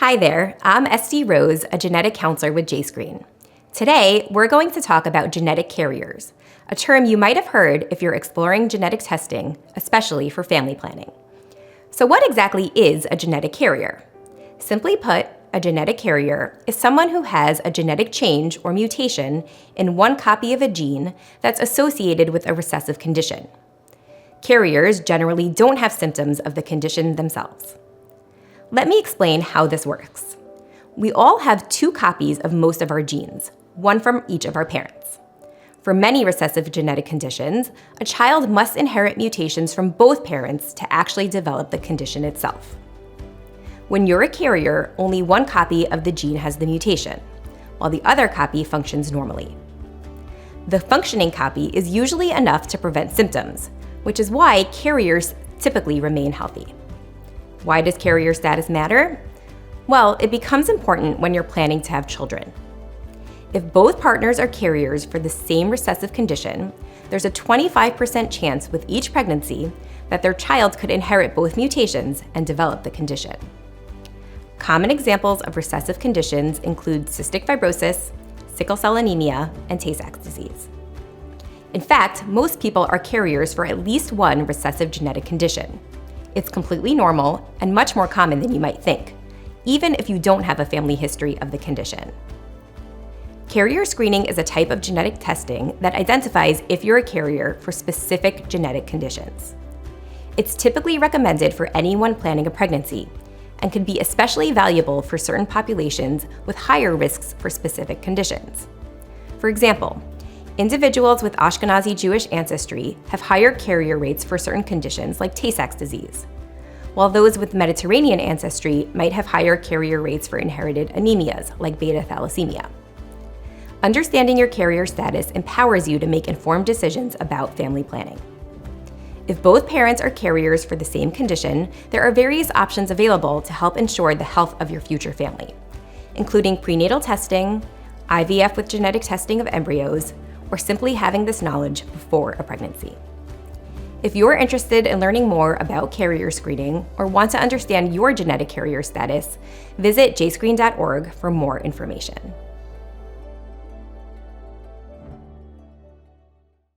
Hi there, I'm SD Rose, a genetic counselor with JScreen. Today, we're going to talk about genetic carriers, a term you might have heard if you're exploring genetic testing, especially for family planning. So what exactly is a genetic carrier? Simply put, a genetic carrier is someone who has a genetic change or mutation in one copy of a gene that's associated with a recessive condition. Carriers generally don't have symptoms of the condition themselves. Let me explain how this works. We all have two copies of most of our genes, one from each of our parents. For many recessive genetic conditions, a child must inherit mutations from both parents to actually develop the condition itself. When you're a carrier, only one copy of the gene has the mutation, while the other copy functions normally. The functioning copy is usually enough to prevent symptoms, which is why carriers typically remain healthy. Why does carrier status matter? Well, it becomes important when you're planning to have children. If both partners are carriers for the same recessive condition, there's a 25% chance with each pregnancy that their child could inherit both mutations and develop the condition. Common examples of recessive conditions include cystic fibrosis, sickle cell anemia, and Tay-Sachs disease. In fact, most people are carriers for at least one recessive genetic condition. It's completely normal and much more common than you might think, even if you don't have a family history of the condition. Carrier screening is a type of genetic testing that identifies if you're a carrier for specific genetic conditions. It's typically recommended for anyone planning a pregnancy and can be especially valuable for certain populations with higher risks for specific conditions. For example, individuals with Ashkenazi Jewish ancestry have higher carrier rates for certain conditions like Tay-Sachs disease, while those with Mediterranean ancestry might have higher carrier rates for inherited anemias like beta thalassemia. Understanding your carrier status empowers you to make informed decisions about family planning. If both parents are carriers for the same condition, there are various options available to help ensure the health of your future family, including prenatal testing, IVF with genetic testing of embryos, or simply having this knowledge before a pregnancy. If you're interested in learning more about carrier screening or want to understand your genetic carrier status, visit jscreen.org for more information.